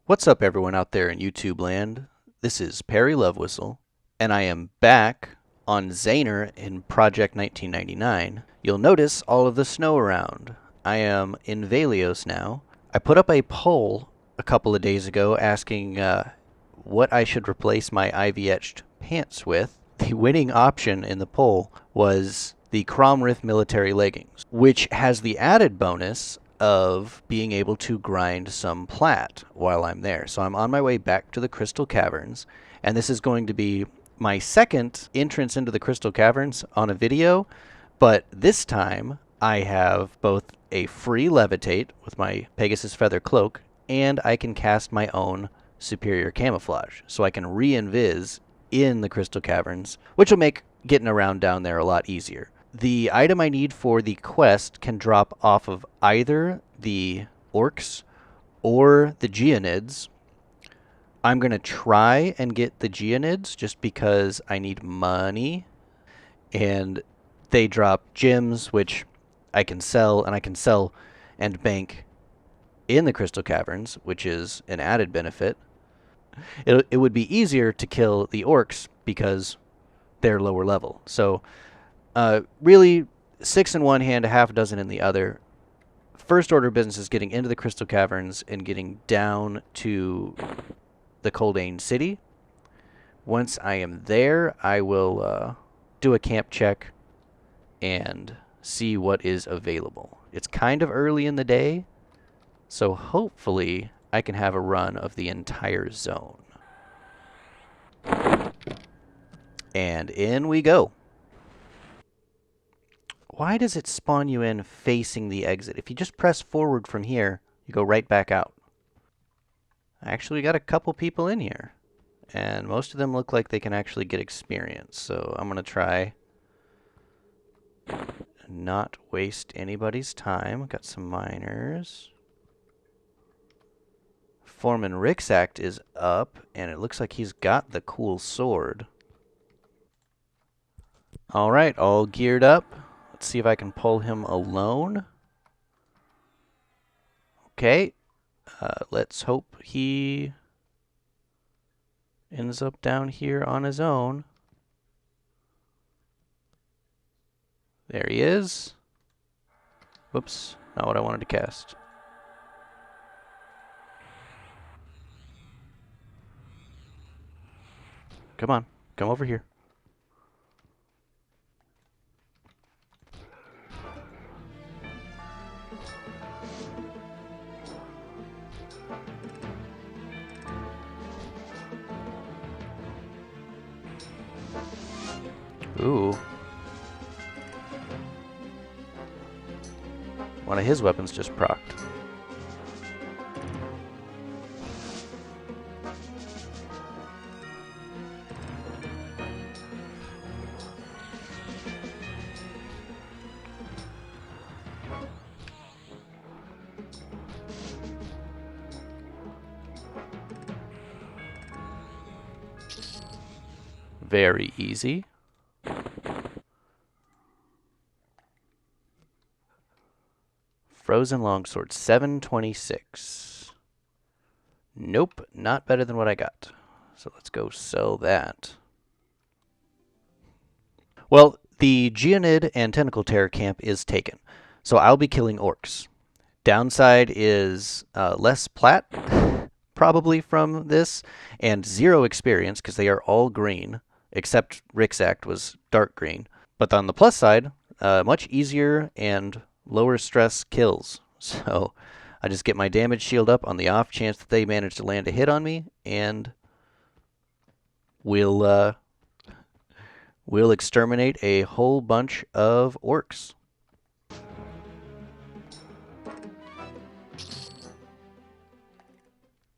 What's up, everyone out there in YouTube land? This is Perry Lovewhistle, and I am back on Zaner in Project 1999. You'll notice all of the snow around. I am in Velious now. I put up a poll a couple of days ago asking what I should replace my ivy-etched pants with. The winning option in the poll was the Cromrith military leggings, which has the added bonus of being able to grind some plat while I'm there. So I'm on my way back to the Crystal Caverns, and this is going to be my second entrance into the Crystal Caverns on a video, but this time I have both a free levitate with my Pegasus Feather Cloak, and I can cast my own superior camouflage. So I can re-invis in the Crystal Caverns, which will make getting around down there a lot easier. The item I need for the quest can drop off of either the orcs or the geonids. I'm going to try and get the geonids just because I need money, and they drop gems, which I can sell, and I can sell and bank in the Crystal Caverns, which is an added benefit. It would be easier to kill the orcs because they're lower level. So really, 6 in one hand, a half dozen in the other. First order of business is getting into the Crystal Caverns and getting down to the Coldane City. Once I am there, I will do a camp check and see what is available. It's kind of early in the day, so hopefully I can have a run of the entire zone. And in we go. Why does it spawn you in facing the exit? If you just press forward from here, you go right back out. Actually, we got a couple people in here, and most of them look like they can actually get experience. So I'm going to try not waste anybody's time. Got some miners. Foreman Rixact is up, and it looks like he's got the cool sword. All right, all geared up. Let's see if I can pull him alone. Okay, let's hope he ends up down here on his own. There he is. Whoops, not what I wanted to cast. Come on, come over here. Ooh. One of his weapons just procced. Very easy. Frozen Longsword, 726. Nope, not better than what I got. So let's go sell that. Well, the Geonid and Tentacle Terror camp is taken, so I'll be killing orcs. Downside is less plat, probably, from this, and 0 experience, because they are all green, except Rixact was dark green. But on the plus side, much easier and lower stress kills. So I just get my damage shield up on the off chance that they manage to land a hit on me, and we'll exterminate a whole bunch of orcs.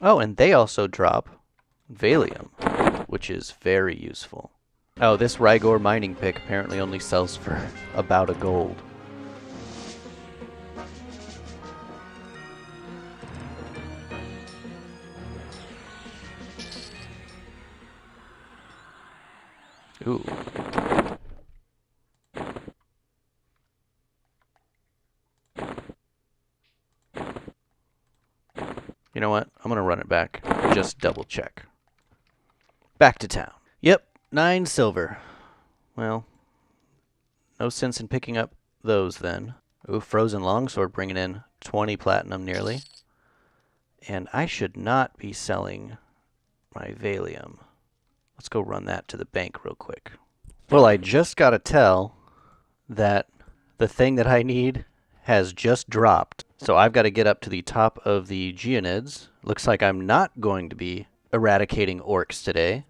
Oh, and they also drop Valium, which is very useful. Oh, this Rygor mining pick apparently only sells for about a gold. Ooh. You know what? I'm going to run it back. Just double check. Back to town. Yep, 9 silver. Well, no sense in picking up those then. Ooh, Frozen Longsword bringing in 20 platinum nearly. And I should not be selling my Valium. Let's go run that to the bank real quick. Well, I just got to tell that the thing that I need has just dropped. So I've got to get up to the top of the Geonids. Looks like I'm not going to be eradicating orcs today.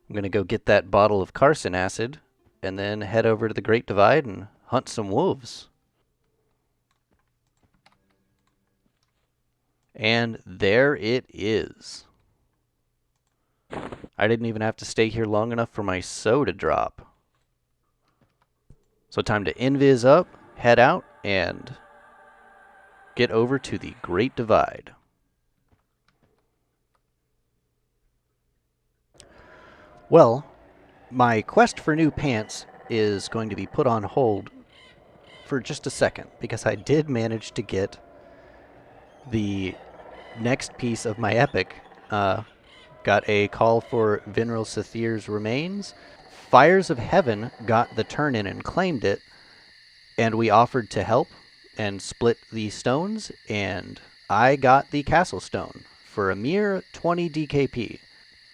I'm going to go get that bottle of Carson acid and then head over to the Great Divide and hunt some wolves. And there it is. I didn't even have to stay here long enough for my sow to drop. So time to invis up, head out, and get over to the Great Divide. Well, my quest for new pants is going to be put on hold for just a second, because I did manage to get the next piece of my epic. Got a call for Vinral Sathir's remains. Fires of Heaven got the turn-in and claimed it, and we offered to help and split the stones, and I got the castle stone for a mere 20 DKP,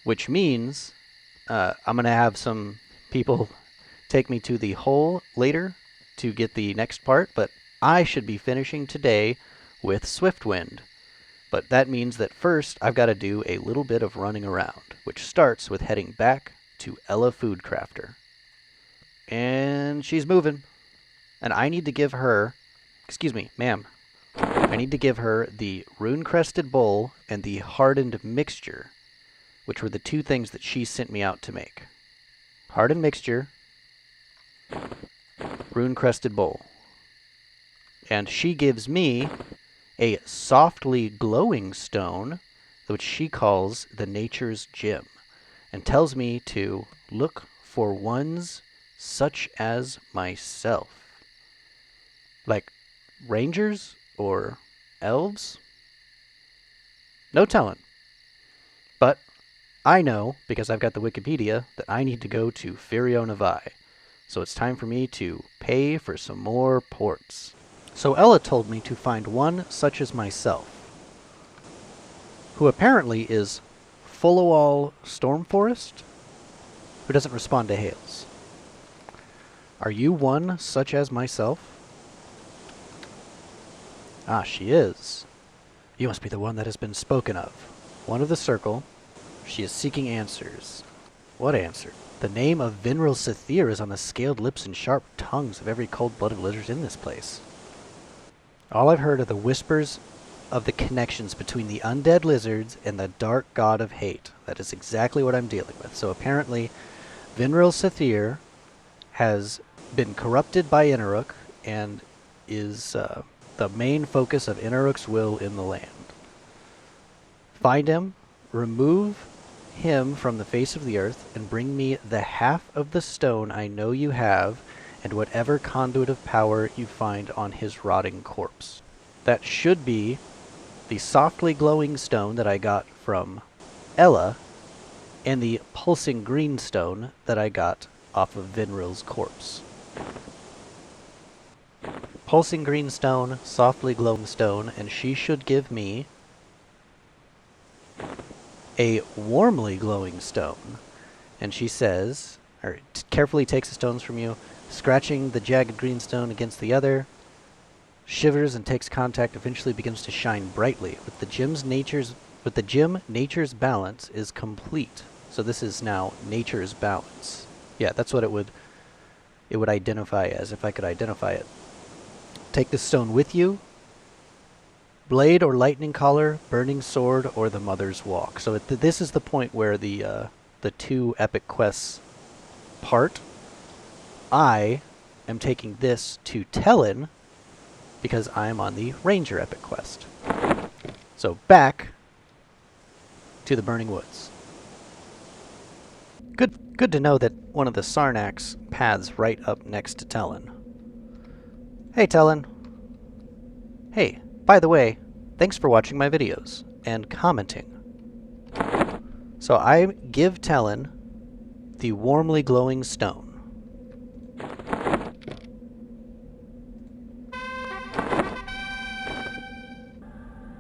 which means I'm going to have some people take me to the hole later to get the next part, but I should be finishing today with Swiftwind. But that means that first I've got to do a little bit of running around, which starts with heading back to Ella Foodcrafter. And she's moving. And I need to give her, excuse me, ma'am, I need to give her the rune-crested bowl and the hardened mixture, which were the two things that she sent me out to make. Hardened mixture, rune-crested bowl. And she gives me a softly glowing stone, which she calls the Nature's Gem, and tells me to look for ones such as myself. Like rangers or elves? No telling. But I know, because I've got the Wikipedia, that I need to go to Firionavai. So it's time for me to pay for some more ports. So Ella told me to find one such as myself, who apparently is Fullowall Stormforest, who doesn't respond to hails. Are you one such as myself? Ah, she is. You must be the one that has been spoken of. One of the circle. She is seeking answers. What answer? The name of Vinral Sathir is on the scaled lips and sharp tongues of every cold-blooded lizard in this place. All I've heard are the whispers of the connections between the undead lizards and the dark god of hate. That is exactly what I'm dealing with. So apparently, Vinral Sathir has been corrupted by Innoruuk and is the main focus of Innoruuk's will in the land. Find him, remove him from the face of the earth, and bring me the half of the stone I know you have, and whatever conduit of power you find on his rotting corpse. That should be the softly glowing stone that I got from Ella, and the pulsing green stone that I got off of Vinril's corpse. Pulsing green stone, softly glowing stone, and she should give me a warmly glowing stone. And she says, or carefully takes the stones from you, scratching the jagged green stone against the other, shivers and takes contact, eventually begins to shine brightly. With the gem, nature's balance is complete. So this is now nature's balance. Yeah, that's what it would identify as, if I could identify it. Take the stone with you. Blade or lightning collar, burning sword, or the mother's walk. So this is the point where the two epic quests part. I am taking this to Tellin because I'm on the Ranger epic quest. So back to the Burning Woods. Good to know that one of the Sarnax paths right up next to Tellin. Hey Tellin. Hey, by the way, thanks for watching my videos. and commenting. So I give Talon the warmly glowing stone.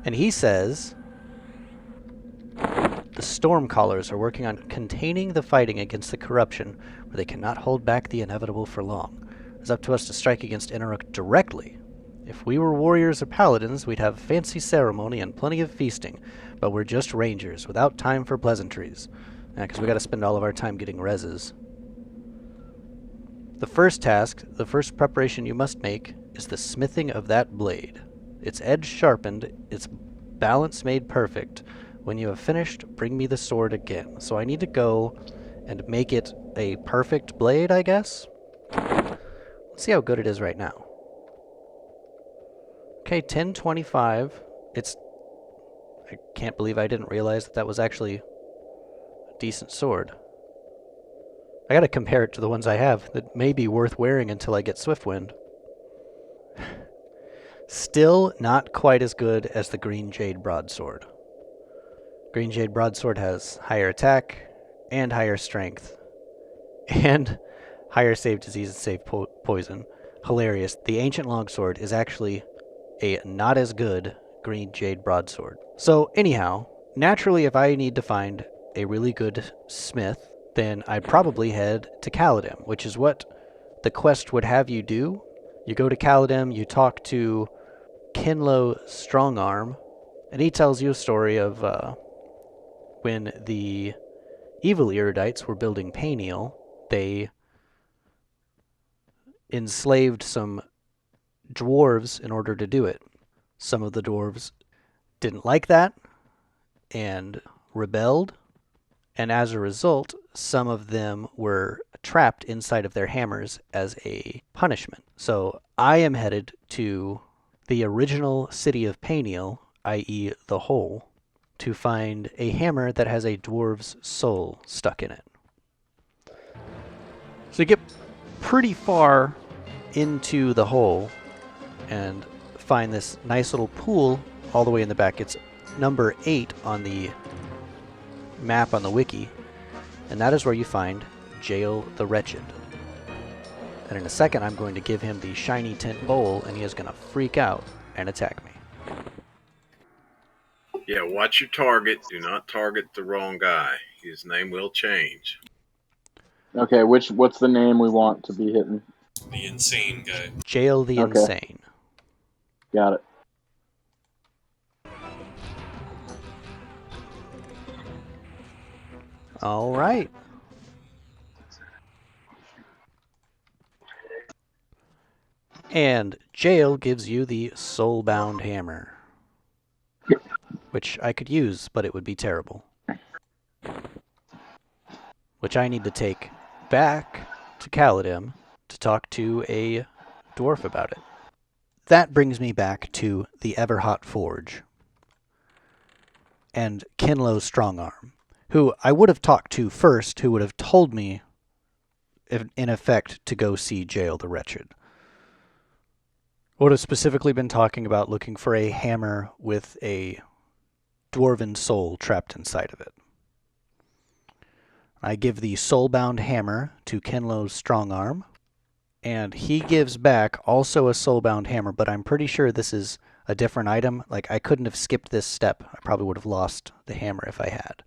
And he says, the Stormcallers are working on containing the fighting against the corruption, where they cannot hold back the inevitable for long. It's up to us to strike against Innoruuk directly. If we were warriors or paladins, we'd have fancy ceremony and plenty of feasting, but we're just rangers, without time for pleasantries. Because we gotta spend all of our time getting reses. The first task, the first preparation you must make, is the smithing of that blade. Its edge sharpened, its balance made perfect. When you have finished, bring me the sword again. So I need to go and make it a perfect blade, I guess? Let's see how good it is right now. Okay, 1025. I can't believe I didn't realize that that was actually a decent sword. I gotta compare it to the ones I have that may be worth wearing until I get Swiftwind. Still not quite as good as the Green Jade Broadsword. Green Jade Broadsword has higher attack, and higher strength, and higher save disease and save poison. Hilarious. The Ancient Longsword is actually a not as good Green Jade Broadsword. So anyhow, naturally if I need to find a really good smith, then I'd probably head to Caladim, which is what the quest would have you do. You go to Caladim, you talk to Kinlo Strongarm, and he tells you a story of when the evil erudites were building Payneal, they enslaved some dwarves in order to do it. Some of the dwarves didn't like that and rebelled, and as a result, some of them were trapped inside of their hammers as a punishment. So I am headed to the original city of Payneal, i.e. the Hole, to find a hammer that has a dwarf's soul stuck in it. So you get pretty far into the Hole and find this nice little pool all the way in the back. It's number 8 on the map on the wiki, and that is where you find Jael the Wretched. And in a second I'm going to give him the shiny tint bowl, and he is going to freak out and attack me. Yeah, watch your target. Do not target the wrong guy. His name will change. Okay, what's the name we want to be hitting? The insane guy. Jael the Insane. Got it. All right. And Jael gives you the soulbound hammer, which I could use, but it would be terrible. Which I need to take back to Caladim to talk to a dwarf about it. That brings me back to the Everhot Forge and Kinlo Strongarm, who I would have talked to first, who would have told me, in effect, to go see Jael the Wretched. Would have specifically been talking about looking for a hammer with a dwarven soul trapped inside of it. I give the soulbound hammer to Kinlo Strongarm, and he gives back also a soulbound hammer, but I'm pretty sure this is a different item. Like, I couldn't have skipped this step. I probably would have lost the hammer if I had.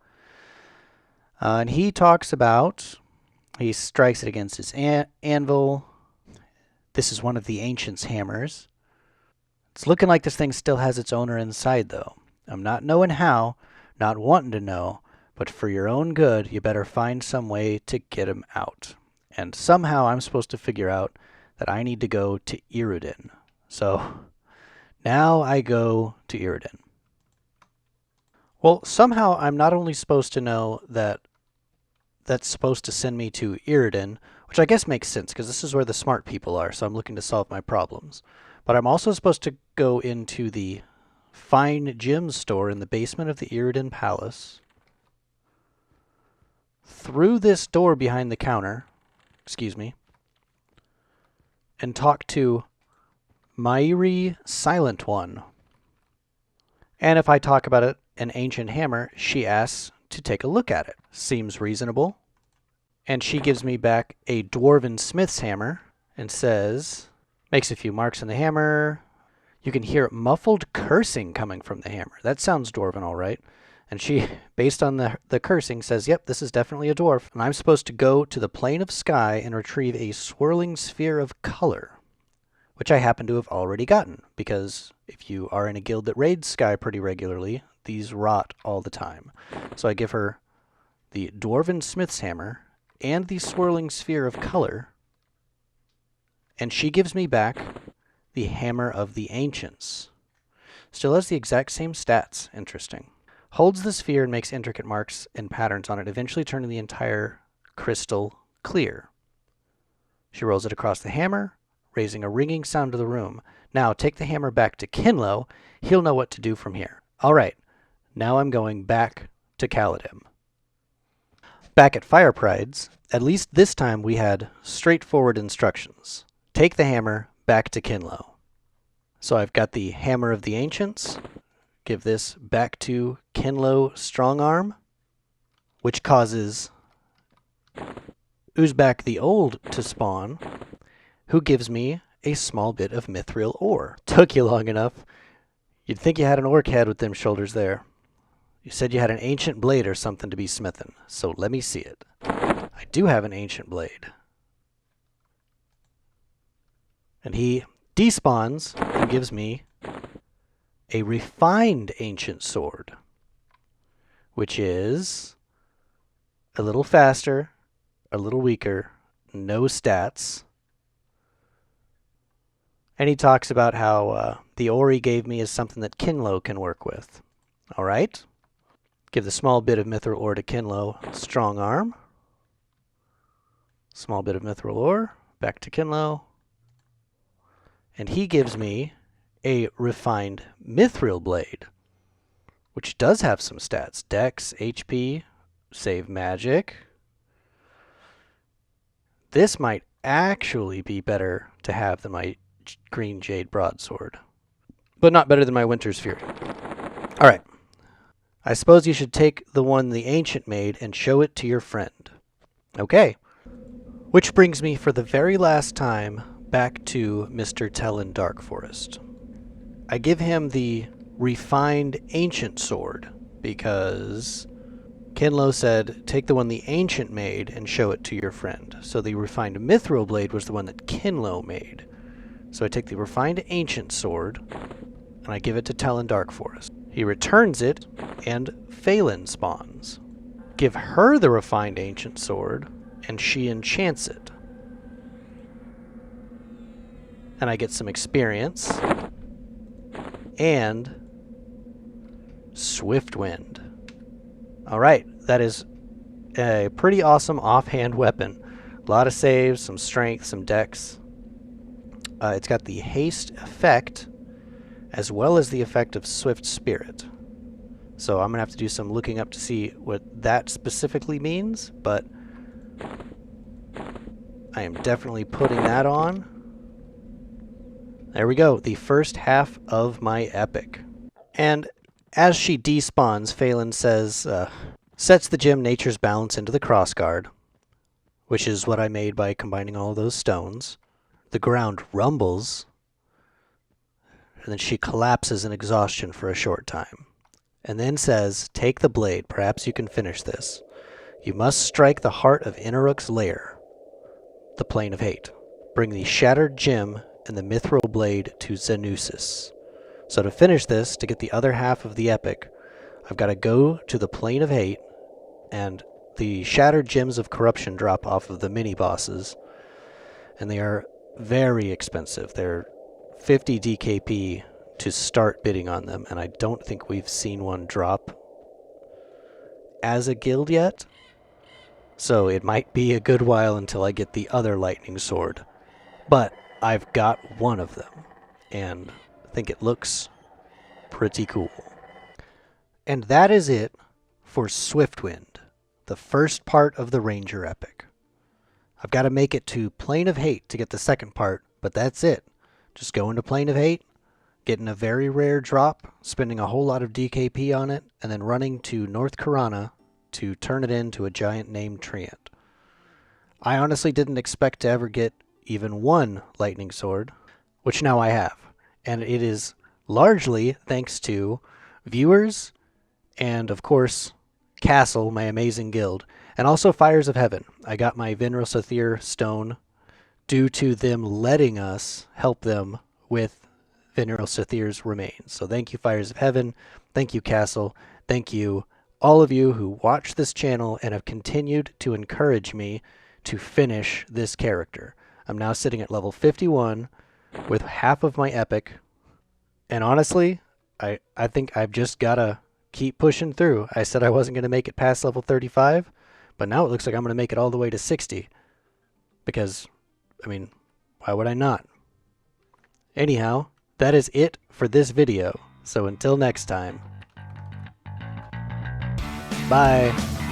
And he talks about, he strikes it against his anvil. This is one of the Ancient's hammers. It's looking like this thing still has its owner inside, though. I'm not knowing how, not wanting to know, but for your own good, you better find some way to get him out. And somehow I'm supposed to figure out that I need to go to Irudin. So now I go to Irudin. Well, somehow I'm not only supposed to know that that's supposed to send me to Irudin, which I guess makes sense because this is where the smart people are, so I'm looking to solve my problems. But I'm also supposed to go into the Fine Gems store in the basement of the Irudin Palace, through this door behind the counter, and talk to Mairi Silent One. And if I talk about it an ancient hammer, she asks to take a look at it. Seems reasonable. And she gives me back a dwarven smith's hammer and says, makes a few marks on the hammer. You can hear muffled cursing coming from the hammer. That sounds dwarven, all right. And she, based on the cursing, says, yep, this is definitely a dwarf. And I'm supposed to go to the plane of sky and retrieve a swirling sphere of color, which I happen to have already gotten, because if you are in a guild that raids sky pretty regularly, these rot all the time. So I give her the dwarven smith's hammer and the swirling sphere of color, and she gives me back the hammer of the ancients. Still has the exact same stats. Interesting. Holds the sphere and makes intricate marks and patterns on it, eventually turning the entire crystal clear. She rolls it across the hammer, raising a ringing sound to the room. Now take the hammer back to Kinlo. He'll know what to do from here. All right, now I'm going back to Kaladin. Back at Fire Prides, at least this time we had straightforward instructions. Take the hammer back to Kinlo. So I've got the hammer of the ancients. Give this back to Kinlo Strongarm, which causes Uzbek the Old to spawn, who gives me a small bit of mithril ore. Took you long enough. You'd think you had an orc head with them shoulders there. You said you had an ancient blade or something to be smithing, so let me see it. I do have an ancient blade. And he despawns and gives me a refined ancient sword, which is a little faster, a little weaker, no stats. And he talks about how the ore he gave me is something that Kinlo can work with. All right. Give the small bit of mithril ore to Kinlo. Strong arm. Small bit of mithril ore. Back to Kinlo. And he gives me a refined mithril blade, which does have some stats. Dex, HP, save magic. This might actually be better to have than my green jade broadsword, but not better than my Winter's Fury. All right. I suppose you should take the one the ancient made and show it to your friend. Okay. Which brings me for the very last time back to Mr. Tellin Darkforest. I give him the refined ancient sword because Kinlo said, take the one the ancient made and show it to your friend. So the refined mithril blade was the one that Kinlo made. So I take the refined ancient sword and I give it to Tellin Darkforest. He returns it and Phelan spawns. Give her the refined ancient sword and she enchants it. And I get some experience and Swiftwind. All right, that is a pretty awesome offhand weapon. A lot of saves, some strength, some dex. It's got the haste effect as well as the effect of Swift Spirit. So I'm going to have to do some looking up to see what that specifically means, but I am definitely putting that on. There we go, the first half of my epic. And as she despawns, Phelan says, sets the gem Nature's Balance into the crossguard, which is what I made by combining all those stones. The ground rumbles, and then she collapses in exhaustion for a short time. And then says, take the blade, perhaps you can finish this. You must strike the heart of Innoruuk's lair, the Plane of Hate. Bring the shattered gem and the mithril blade to Xenusis. So to finish this, to get the other half of the epic, I've got to go to the Plane of Hate, and the shattered gems of corruption drop off of the mini-bosses, and they are very expensive. They're 50 DKP to start bidding on them, and I don't think we've seen one drop as a guild yet. So it might be a good while until I get the other lightning sword. But I've got one of them, and I think it looks pretty cool. And that is it for Swiftwind, the first part of the Ranger epic. I've got to make it to Plane of Hate to get the second part, but that's it. Just go into Plane of Hate, getting a very rare drop, spending a whole lot of DKP on it, and then running to North Karana to turn it into a giant named Treant. I honestly didn't expect to ever get even one lightning sword, which now I have. And it is largely thanks to viewers and, of course, Castle, my amazing guild, and also Fires of Heaven. I got my Vinral Sathir stone due to them letting us help them with Vinral Sathir's remains. So thank you, Fires of Heaven. Thank you, Castle. Thank you, all of you who watch this channel and have continued to encourage me to finish this character. I'm now sitting at level 51 with half of my epic. And honestly, I think I've just got to keep pushing through. I said I wasn't going to make it past level 35, but now it looks like I'm going to make it all the way to 60. Because, I mean, why would I not? Anyhow, that is it for this video. So until next time. Bye.